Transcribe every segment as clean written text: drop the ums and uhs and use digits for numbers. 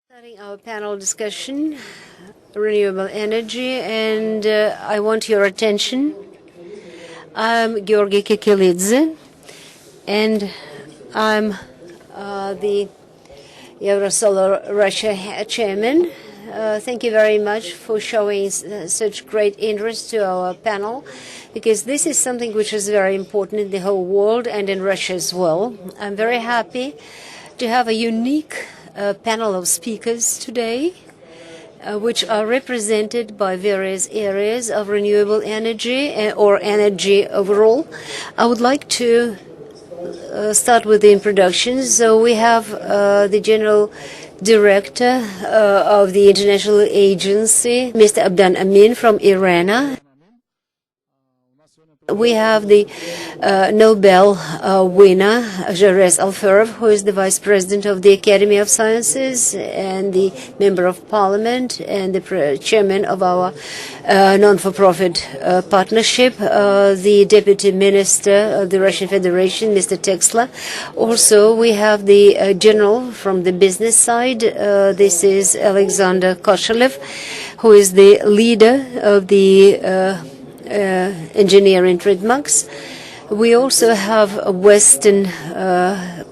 Starting our panel discussion, renewable energy, and I want your attention. I'm Georgi Kikilidze, and I'm the Eurosolar Russia chairman. Thank you very much for showing such great interest to our panel, because this is something which is very important in the whole world and in Russia as well. I'm very happy to have a unique panel of speakers today, which are represented by various areas of renewable energy or energy overall. I would like to start with the introductions. So we have the General Director of the International Agency, Mr. Adnan Amin from Iran. We have the Nobel winner, Jarez Alferov, who is the Vice President of the Academy of Sciences and the Member of Parliament and the Chairman of our non-for-profit partnership, the Deputy Minister of the Russian Federation, Mr. Texla. Also, we have the General from the business side. This is Alexander Koshelev, who is the leader of the engineering trademarks. We also have Western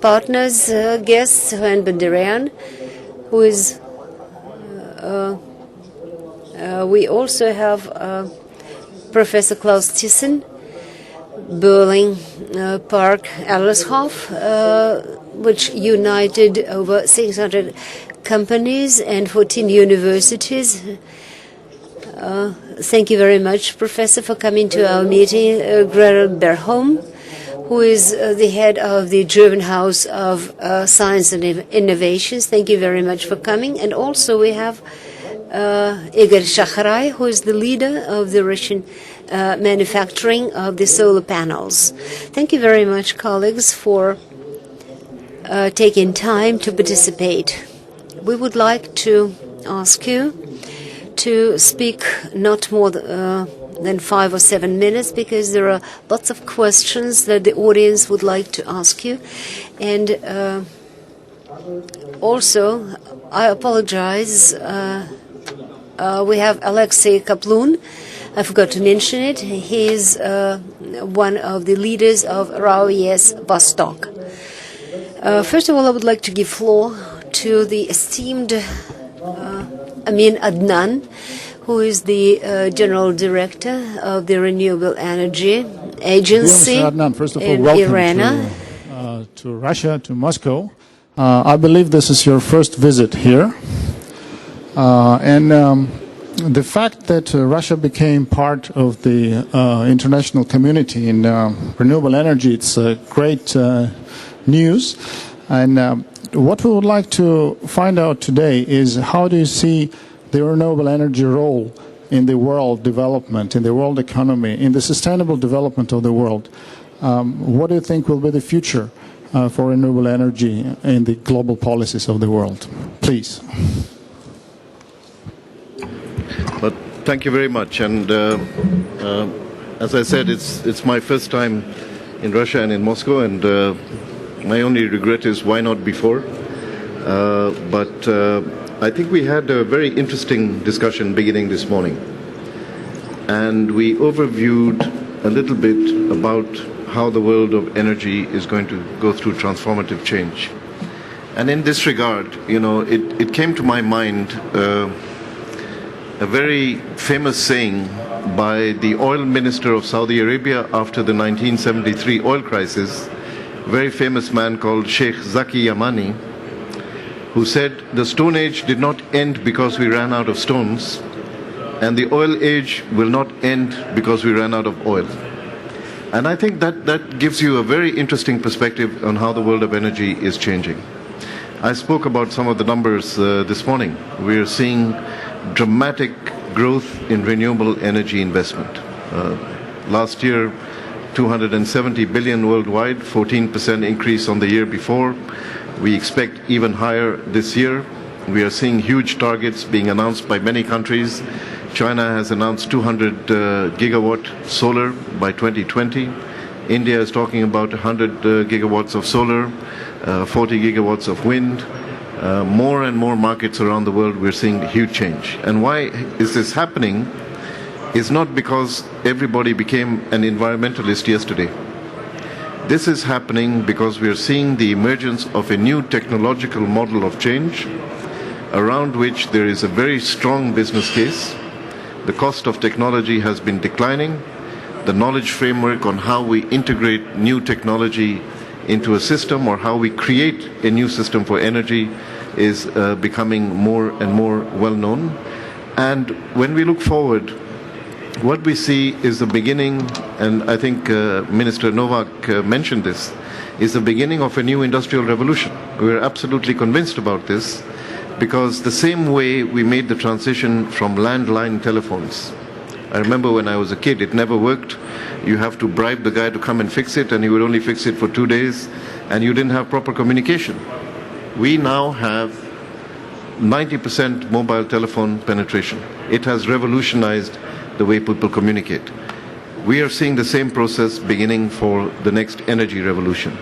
partners, guests, Juan Banderian, who is. We also have Professor Klaus Thyssen, Berlin Park Allershof, which united over 600 companies and 14 universities. Thank you very much, Professor, for coming to our meeting. Gretel Berholm, who is the head of the German House of Science and Innovations. Thank you very much for coming. And also we have Igor Shakharai, who is the leader of the Russian manufacturing of the solar panels. Thank you very much, colleagues, for taking time to participate. We would like to ask you to speak not more than 5 or 7 minutes, because there are lots of questions that the audience would like to ask you. And also, I apologize, we have Alexei Kaplun. I forgot to mention it. He is one of the leaders of RAO-ES Vostok. First of all, I would like to give floor to the esteemed Amin Adnan, who is the General Director of the Renewable Energy Agency Adnan, first of all, in welcome Iran. To Russia, to Moscow. I believe this is your first visit here. And the fact that Russia became part of the international community in renewable energy, it's great news. And what we would like to find out today is, how do you see the renewable energy role in the world development, in the world economy, in the sustainable development of the world? What do you think will be the future for renewable energy in the global policies of the world? Please. But thank you very much. And as I said, it's my first time in Russia and in Moscow, and my only regret is why not before. But I think we had a very interesting discussion beginning this morning. And we overviewed a little bit about how the world of energy is going to go through transformative change. And in this regard, you know, it came to my mind a very famous saying by the oil minister of Saudi Arabia after the 1973 oil crisis, very famous man called Sheikh Zaki Yamani, who said the Stone Age did not end because we ran out of stones, and the oil age will not end because we ran out of oil. And I think that gives you a very interesting perspective on how the world of energy is changing. I spoke about some of the numbers this morning. We are seeing dramatic growth in renewable energy investment. Last year, 270 billion worldwide, 14% increase on the year before. We expect even higher this year. We are seeing huge targets being announced by many countries. China has announced 200 gigawatt solar by 2020. India is talking about 100 gigawatts of solar, 40 gigawatts of wind. more and more markets around the world, we're seeing huge change. And why is this happening? Is not because everybody became an environmentalist yesterday. This is happening because we are seeing the emergence of a new technological model of change around which there is a very strong business case. The cost of technology has been declining. The knowledge framework on how we integrate new technology into a system or how we create a new system for energy is becoming more and more well known. And when we look forward, what we see is the beginning, and I think Minister Novak mentioned this, is the beginning of a new industrial revolution. We're absolutely convinced about this because the same way we made the transition from landline telephones. I remember when I was a kid, it never worked. You have to bribe the guy to come and fix it, and he would only fix it for 2 days, and you didn't have proper communication. We now have 90% mobile telephone penetration. It has revolutionized the way people communicate. We are seeing the same process beginning for the next energy revolution.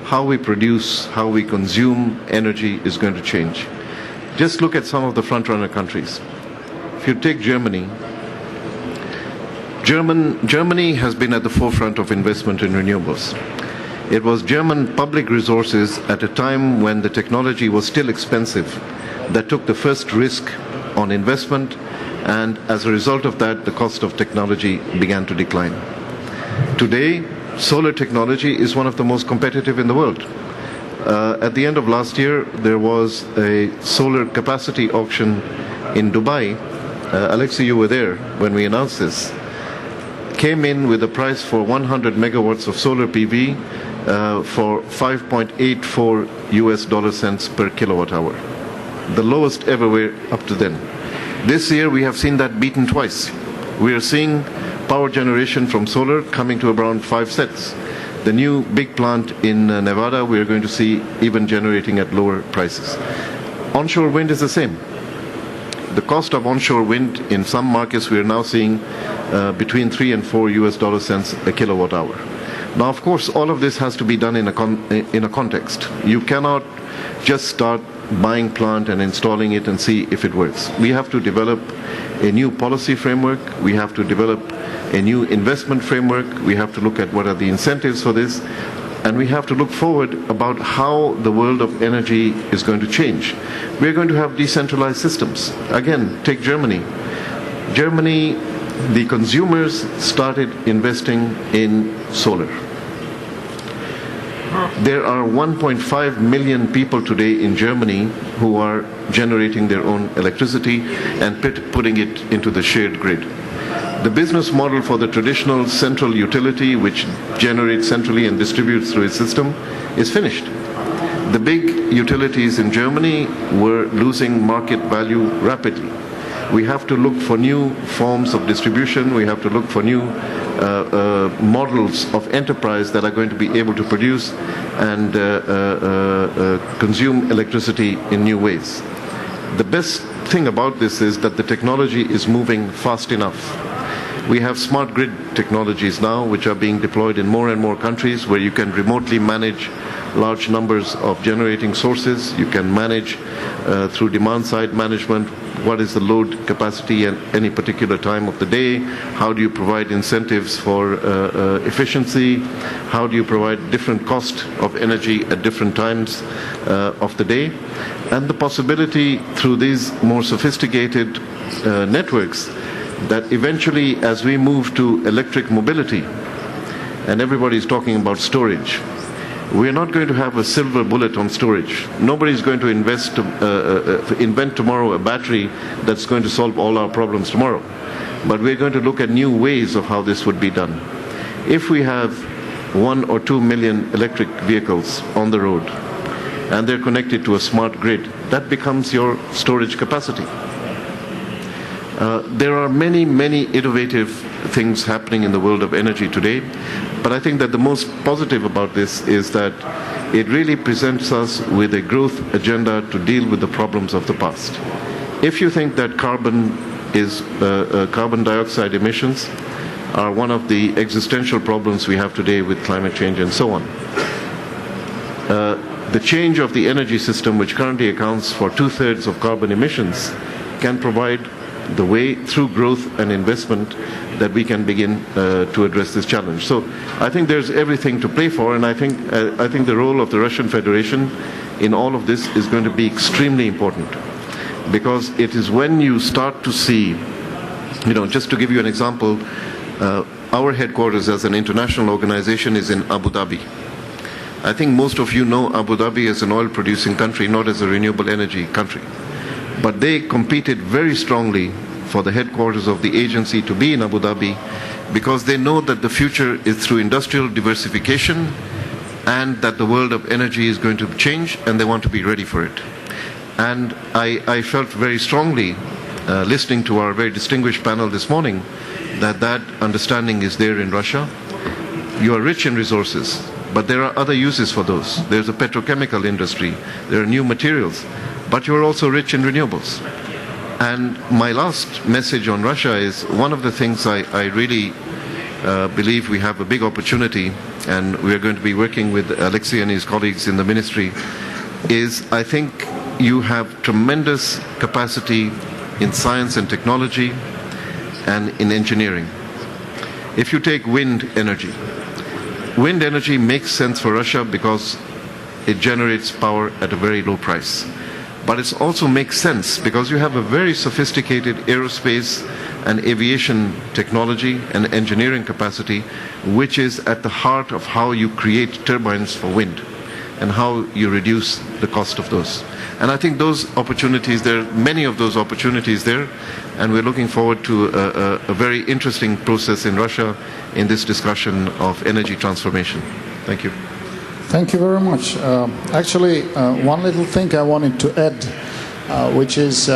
How we produce, how we consume energy is going to change. Just look at some of the front-runner countries. If you take Germany, Germany has been at the forefront of investment in renewables. It was German public resources at a time when the technology was still expensive that took the first risk on investment, and as a result of that, the cost of technology began to decline. Today, solar technology is one of the most competitive in the world. At the end of last year, there was a solar capacity auction in Dubai. Alexei, you were there when we announced this. Came in with a price for 100 megawatts of solar PV for 5.84 US dollar cents per kilowatt hour. The lowest ever up to then. This year we have seen that beaten twice. We are seeing power generation from solar coming to around 5 cents. The new big plant in Nevada, we are going to see even generating at lower prices. Onshore wind is the same. The cost of onshore wind in some markets we are now seeing between 3 and 4 US dollar cents a kilowatt hour. Now, of course, all of this has to be done in a context. You cannot just start buying plant and installing it and see if it works. We have to develop a new policy framework. We have to develop a new investment framework. We have to look at what are the incentives for this. And we have to look forward about how the world of energy is going to change. We're going to have decentralized systems. Again, take Germany. Germany, the consumers started investing in solar. There are 1.5 million people today in Germany who are generating their own electricity and putting it into the shared grid. The business model for the traditional central utility, which generates centrally and distributes through its system, is finished. The big utilities in Germany were losing market value rapidly. We have to look for new forms of distribution. We have to look for new models of enterprise that are going to be able to produce and consume electricity in new ways. The best thing about this is that the technology is moving fast enough. We have smart grid technologies now which are being deployed in more and more countries where you can remotely manage large numbers of generating sources. You can manage through demand side management what is the load capacity at any particular time of the day, how do you provide incentives for efficiency, how do you provide different cost of energy at different times of the day, and the possibility through these more sophisticated networks that eventually as we move to electric mobility, and everybody is talking about storage, we're not going to have a silver bullet on storage. Nobody's going to invent tomorrow a battery that's going to solve all our problems tomorrow. But we're going to look at new ways of how this would be done. If we have 1 or 2 million electric vehicles on the road and they're connected to a smart grid, that becomes your storage capacity. There are many, many innovative things happening in the world of energy today, but I think that the most positive about this is that it really presents us with a growth agenda to deal with the problems of the past. If you think that carbon dioxide emissions are one of the existential problems we have today with climate change and so on, the change of the energy system, which currently accounts for 2/3 of carbon emissions, can provide the way through growth and investment that we can begin to address this challenge. So I think there's everything to play for, and I think the role of the Russian Federation in all of this is going to be extremely important, because it is when you start to see, just to give you an example, our headquarters as an international organization is in Abu Dhabi. I think most of you know Abu Dhabi as an oil-producing country, not as a renewable energy country. But they competed very strongly for the headquarters of the agency to be in Abu Dhabi, because they know that the future is through industrial diversification and that the world of energy is going to change, and they want to be ready for it. And I felt very strongly, listening to our very distinguished panel this morning, that understanding is there in Russia. You are rich in resources, but there are other uses for those. There's a petrochemical industry, there are new materials, but you're also rich in renewables. And my last message on Russia is, one of the things I really believe we have a big opportunity, and we are going to be working with Alexei and his colleagues in the ministry, is I think you have tremendous capacity in science and technology and in engineering. If you take wind energy makes sense for Russia because it generates power at a very low price. But it also makes sense because you have a very sophisticated aerospace and aviation technology and engineering capacity, which is at the heart of how you create turbines for wind and how you reduce the cost of those. And I think those opportunities, there are many of those opportunities there, and we're looking forward to a very interesting process in Russia in this discussion of energy transformation. Thank you. Thank you very much. Actually, one little thing I wanted to add, which is,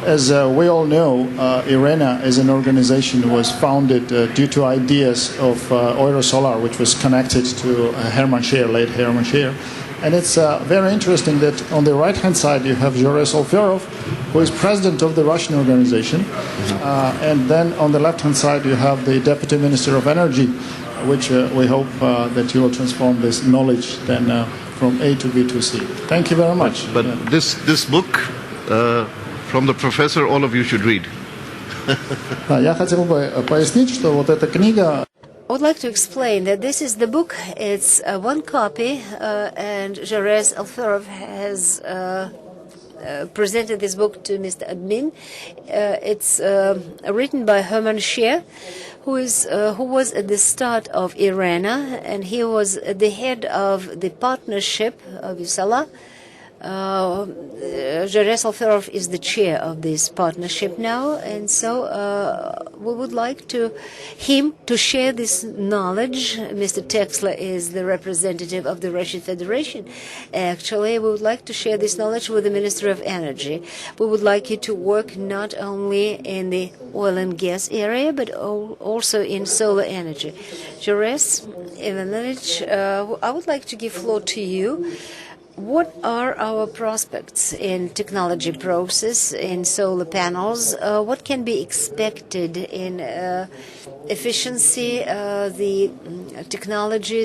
as we all know, IRENA as an organization was founded due to ideas of Eurosolar, which was connected to Hermann Scheer, late Hermann Scheer. And it's very interesting that on the right-hand side you have Juraj Alferov, who is president of the Russian organization. And then on the left-hand side you have the Deputy Minister of Energy, which we hope that you will transform this knowledge then from A to B to C. Thank you very much. But this book from the professor, all of you should read. Я хотел бы пояснить, что вот эта книга. I would like to explain that this is the book. It's one copy, and Juraj Alferov has presented this book to Mr. Admin. It's written by Hermann Scheer, who was at the start of IRENA, and he was the head of the partnership of Usala. Juraj Alferov is the chair of this partnership now, and so we would like him to share this knowledge. Mr. Texler is the representative of the Russian Federation. Actually, we would like to share this knowledge with the Minister of Energy. We would like you to work not only in the oil and gas area, but also in solar energy. Juraj Ivanovich, I would like to give floor to you. What are our prospects in technology process, in solar panels? What can be expected in efficiency, the technologies